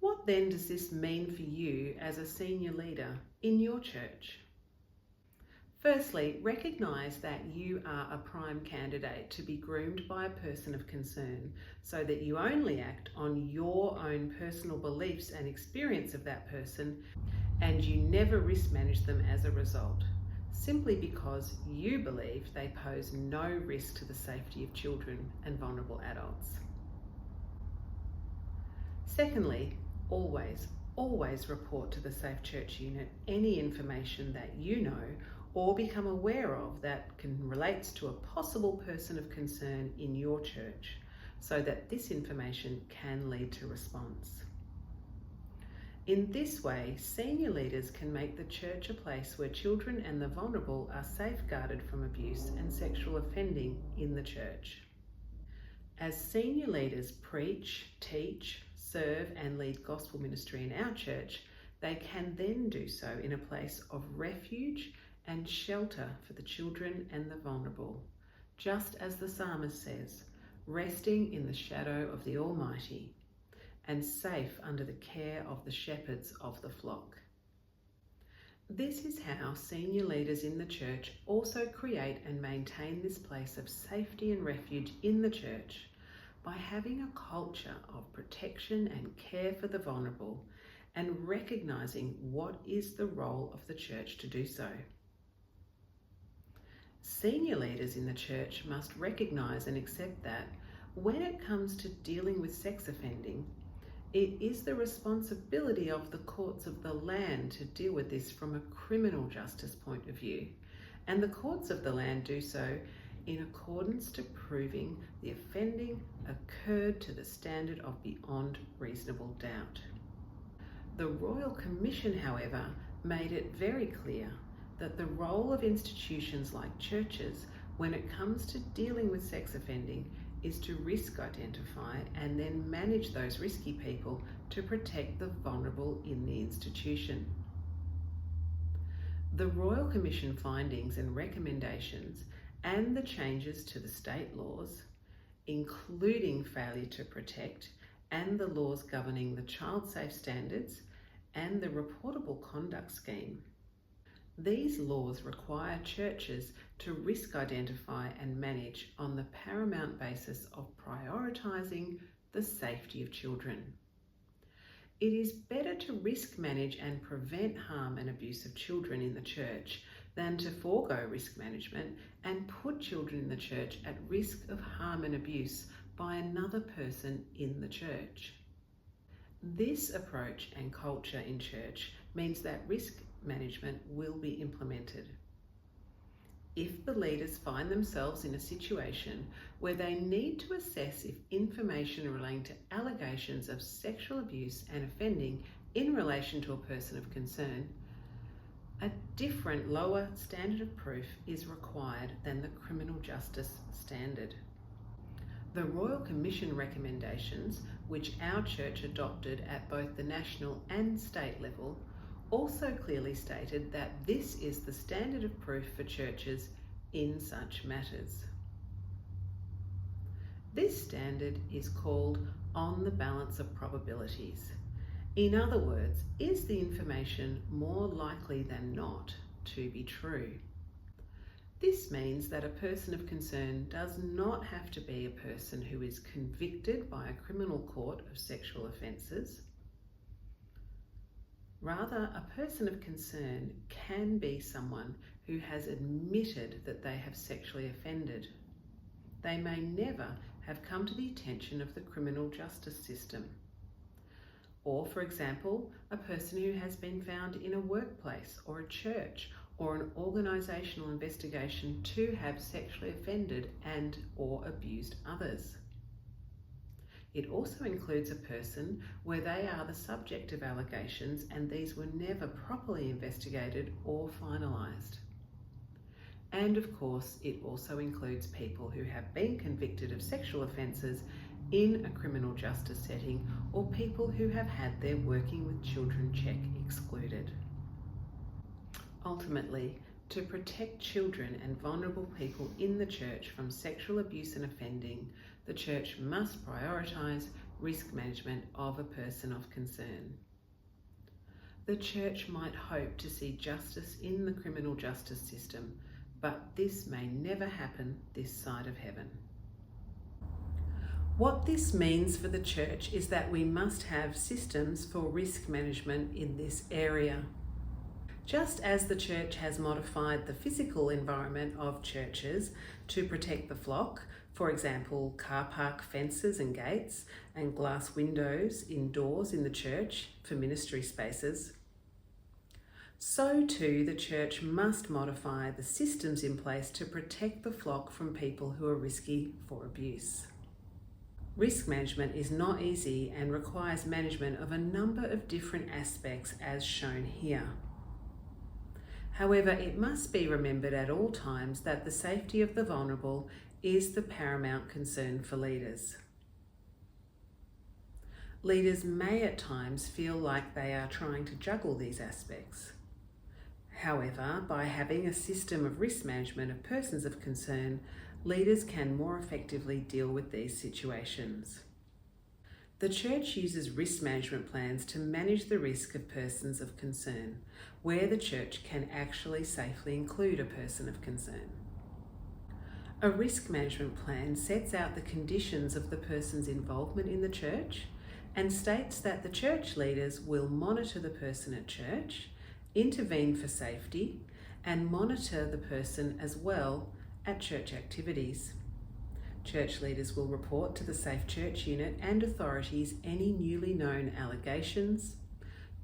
What then does this mean for you as a senior leader in your church? Firstly, recognise that you are a prime candidate to be groomed by a person of concern, so that you only act on your own personal beliefs and experience of that person, and you never risk manage them as a result, simply because you believe they pose no risk to the safety of children and vulnerable adults. Secondly, always report to the Safe Church unit any information that you know or become aware of that relates to a possible person of concern in your church, so that this information can lead to response. In this way, senior leaders can make the church a place where children and the vulnerable are safeguarded from abuse and sexual offending in the church. As senior leaders preach, teach, serve and lead gospel ministry in our church, they can then do so in a place of refuge and shelter for the children and the vulnerable, just as the psalmist says, resting in the shadow of the Almighty and safe under the care of the shepherds of the flock. This is how senior leaders in the church also create and maintain this place of safety and refuge in the church, by having a culture of protection and care for the vulnerable and recognising what is the role of the church to do so. Senior leaders in the church must recognise and accept that when it comes to dealing with sex offending, it is the responsibility of the courts of the land to deal with this from a criminal justice point of view, and the courts of the land do so in accordance to proving the offending occurred to the standard of beyond reasonable doubt. The Royal Commission, however, made it very clear that the role of institutions like churches when it comes to dealing with sex offending is to risk identify and then manage those risky people to protect the vulnerable in the institution. The Royal Commission findings and recommendations and the changes to the state laws, including failure to protect and the laws governing the child safe standards and the reportable conduct scheme. These laws require churches to risk identify and manage on the paramount basis of prioritising the safety of children. It is better to risk manage and prevent harm and abuse of children in the church than to forego risk management and put children in the church at risk of harm and abuse by another person in the church. This approach and culture in church means that risk management will be implemented. If the leaders find themselves in a situation where they need to assess if information relating to allegations of sexual abuse and offending in relation to a person of concern, a different lower standard of proof is required than the criminal justice standard. The Royal Commission recommendations, which our church adopted at both the national and state level, also clearly stated that this is the standard of proof for churches in such matters. This standard is called on the balance of probabilities. In other words, is the information more likely than not to be true? This means that a person of concern does not have to be a person who is convicted by a criminal court of sexual offences. Rather, a person of concern can be someone who has admitted that they have sexually offended. They may never have come to the attention of the criminal justice system. Or, for example, a person who has been found in a workplace or a church or an organisational investigation to have sexually offended and or abused others. It also includes a person where they are the subject of allegations and these were never properly investigated or finalised. And of course, it also includes people who have been convicted of sexual offences in a criminal justice setting or people who have had their working with children check excluded. Ultimately, to protect children and vulnerable people in the church from sexual abuse and offending, the church must prioritise risk management of a person of concern. The church might hope to see justice in the criminal justice system, but this may never happen this side of heaven. What this means for the church is that we must have systems for risk management in this area. Just as the church has modified the physical environment of churches to protect the flock, for example, car park fences and gates and glass windows indoors in the church for ministry spaces, so too the church must modify the systems in place to protect the flock from people who are risky for abuse. Risk management is not easy and requires management of a number of different aspects as shown here. However, it must be remembered at all times that the safety of the vulnerable is the paramount concern for leaders. Leaders may at times feel like they are trying to juggle these aspects. However, by having a system of risk management of persons of concern, leaders can more effectively deal with these situations. The church uses risk management plans to manage the risk of persons of concern, where the church can actually safely include a person of concern. A risk management plan sets out the conditions of the person's involvement in the church and states that the church leaders will monitor the person at church, intervene for safety, and monitor the person as well at church activities. Church leaders will report to the Safe Church unit and authorities any newly known allegations,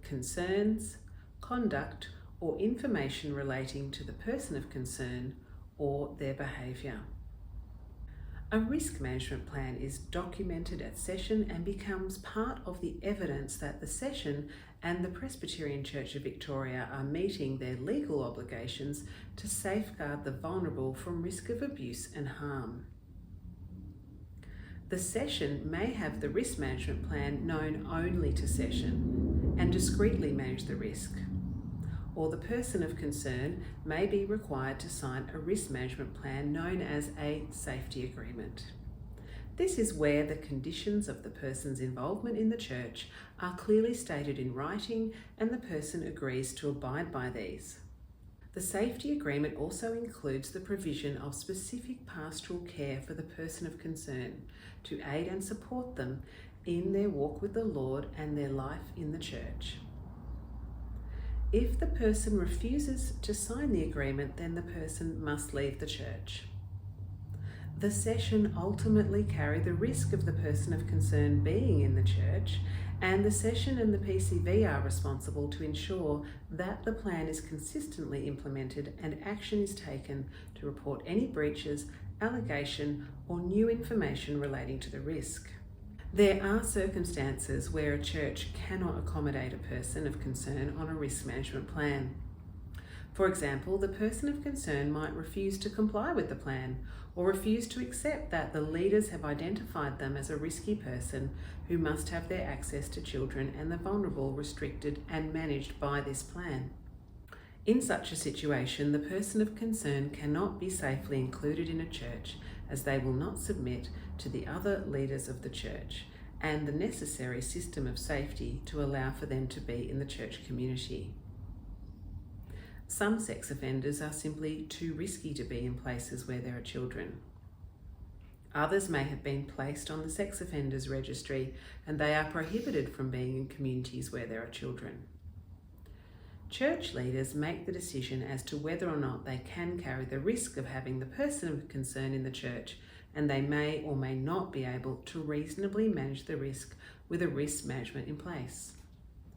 concerns, conduct, or information relating to the person of concern or their behaviour. A risk management plan is documented at session and becomes part of the evidence that the session and the Presbyterian Church of Victoria are meeting their legal obligations to safeguard the vulnerable from risk of abuse and harm. The session may have the risk management plan known only to session and discreetly manage the risk. Or the person of concern may be required to sign a risk management plan known as a safety agreement. This is where the conditions of the person's involvement in the church are clearly stated in writing and the person agrees to abide by these. The safety agreement also includes the provision of specific pastoral care for the person of concern to aid and support them in their walk with the Lord and their life in the church. If the person refuses to sign the agreement, then the person must leave the church. The session ultimately carry the risk of the person of concern being in the church, and the session and the PCV are responsible to ensure that the plan is consistently implemented and action is taken to report any breaches, allegation, or new information relating to the risk. There are circumstances where a church cannot accommodate a person of concern on a risk management plan. For example, the person of concern might refuse to comply with the plan or refuse to accept that the leaders have identified them as a risky person who must have their access to children and the vulnerable restricted and managed by this plan. In such a situation, the person of concern cannot be safely included in a church as they will not submit to the other leaders of the church and the necessary system of safety to allow for them to be in the church community. Some sex offenders are simply too risky to be in places where there are children. Others may have been placed on the sex offenders registry and they are prohibited from being in communities where there are children. Church leaders make the decision as to whether or not they can carry the risk of having the person of concern in the church, and they may or may not be able to reasonably manage the risk with a risk management in place.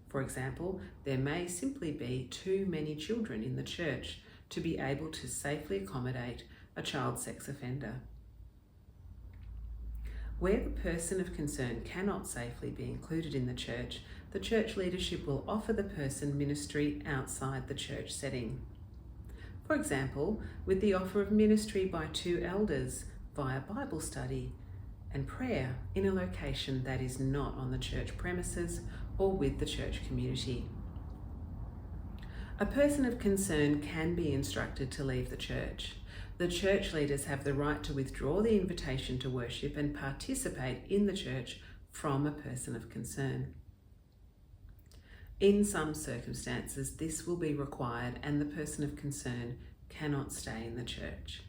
For example, there may simply be too many children in the church to be able to safely accommodate a child sex offender. Where the person of concern cannot safely be included in the church leadership will offer the person ministry outside the church setting. For example, with the offer of ministry by 2 elders via Bible study and prayer in a location that is not on the church premises or with the church community. A person of concern can be instructed to leave the church. The church leaders have the right to withdraw the invitation to worship and participate in the church from a person of concern. In some circumstances, this will be required and the person of concern cannot stay in the church.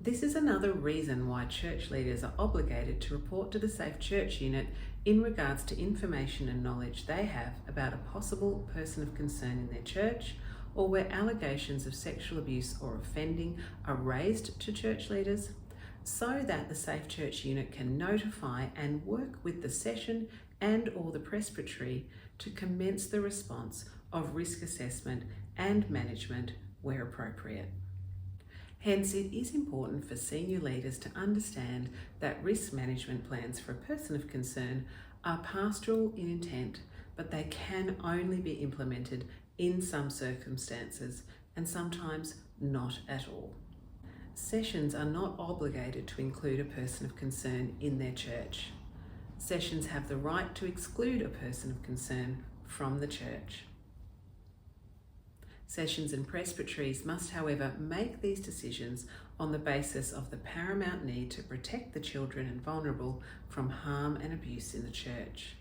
This is another reason why church leaders are obligated to report to the Safe Church unit in regards to information and knowledge they have about a possible person of concern in their church, or where allegations of sexual abuse or offending are raised to church leaders, so that the Safe Church unit can notify and work with the session and or the presbytery to commence the response of risk assessment and management where appropriate. Hence, it is important for senior leaders to understand that risk management plans for a person of concern are pastoral in intent, but they can only be implemented in some circumstances and sometimes not at all. Sessions are not obligated to include a person of concern in their church. Sessions have the right to exclude a person of concern from the church. Sessions and presbyteries must, however, make these decisions on the basis of the paramount need to protect the children and vulnerable from harm and abuse in the church.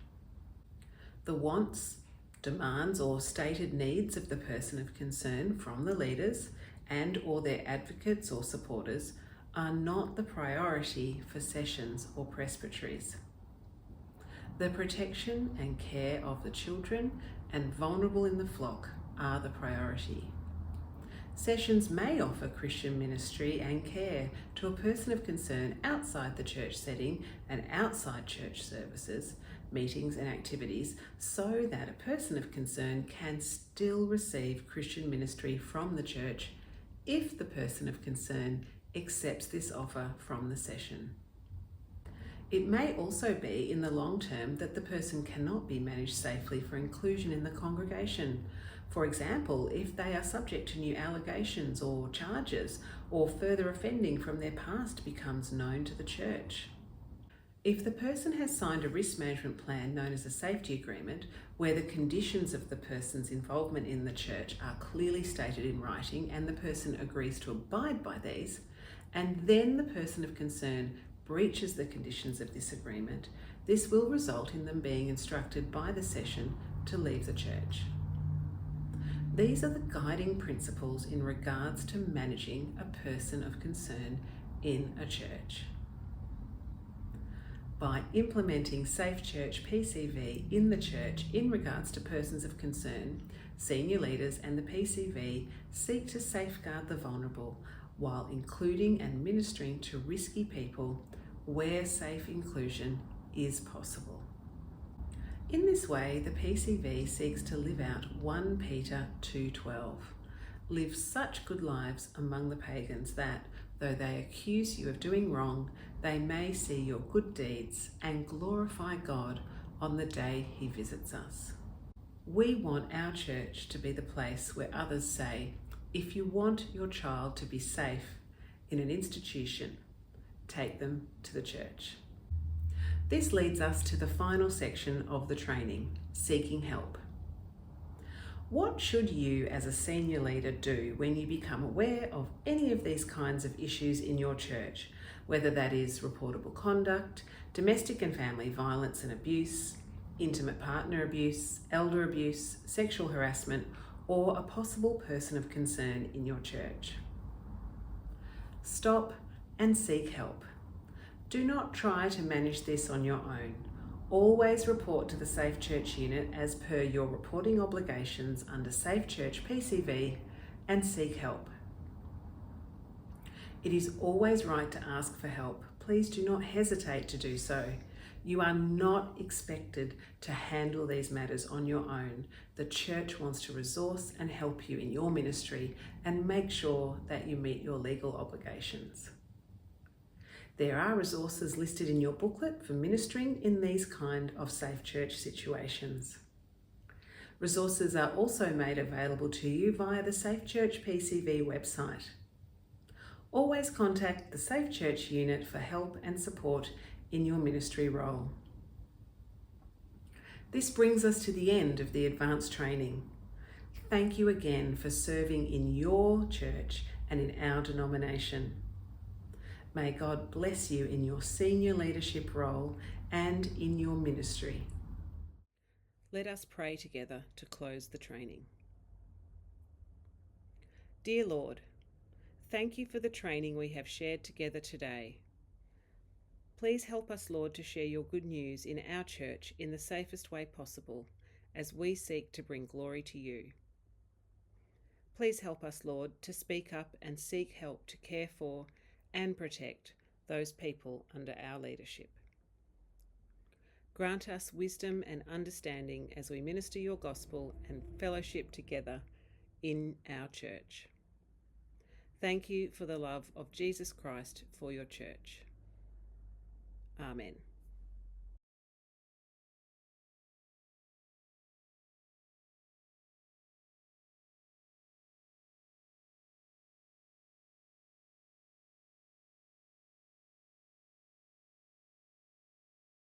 The wants, demands, or stated needs of the person of concern from the leaders and or their advocates or supporters are not the priority for sessions or presbyteries. The protection and care of the children and vulnerable in the flock are the priority. Sessions may offer Christian ministry and care to a person of concern outside the church setting and outside church services, meetings and activities, so that a person of concern can still receive Christian ministry from the church if the person of concern accepts this offer from the session. It may also be in the long term that the person cannot be managed safely for inclusion in the congregation. For example, if they are subject to new allegations or charges, or further offending from their past becomes known to the church. If the person has signed a risk management plan known as a safety agreement, where the conditions of the person's involvement in the church are clearly stated in writing and the person agrees to abide by these, and then the person of concern breaches the conditions of this agreement, this will result in them being instructed by the session to leave the church. These are the guiding principles in regards to managing a person of concern in a church. By implementing Safe Church PCV in the church in regards to persons of concern, senior leaders and the PCV seek to safeguard the vulnerable while including and ministering to risky people where safe inclusion is possible. In this way, the PCV seeks to live out 1 Peter 2:12. Live such good lives among the pagans that, though they accuse you of doing wrong, they may see your good deeds and glorify God on the day He visits us. We want our church to be the place where others say, if you want your child to be safe in an institution, take them to the church. This leads us to the final section of the training, seeking help. What should you as a senior leader do when you become aware of any of these kinds of issues in your church, whether that is reportable conduct, domestic and family violence and abuse, intimate partner abuse, elder abuse, sexual harassment, or a possible person of concern in your church? Stop and seek help. Do not try to manage this on your own. Always report to the Safe Church unit as per your reporting obligations under Safe Church PCV and seek help. It is always right to ask for help. Please do not hesitate to do so. You are not expected to handle these matters on your own. The church wants to resource and help you in your ministry and make sure that you meet your legal obligations. There are resources listed in your booklet for ministering in these kind of Safe Church situations. Resources are also made available to you via the Safe Church PCV website. Always contact the Safe Church unit for help and support in your ministry role. This brings us to the end of the advanced training. Thank you again for serving in your church and in our denomination. May God bless you in your senior leadership role and in your ministry. Let us pray together to close the training. Dear Lord, thank you for the training we have shared together today. Please help us, Lord, to share your good news in our church in the safest way possible as we seek to bring glory to you. Please help us, Lord, to speak up and seek help to care for and protect those people under our leadership. Grant us wisdom and understanding as we minister your gospel and fellowship together in our church. Thank you for the love of Jesus Christ for your church. Amen.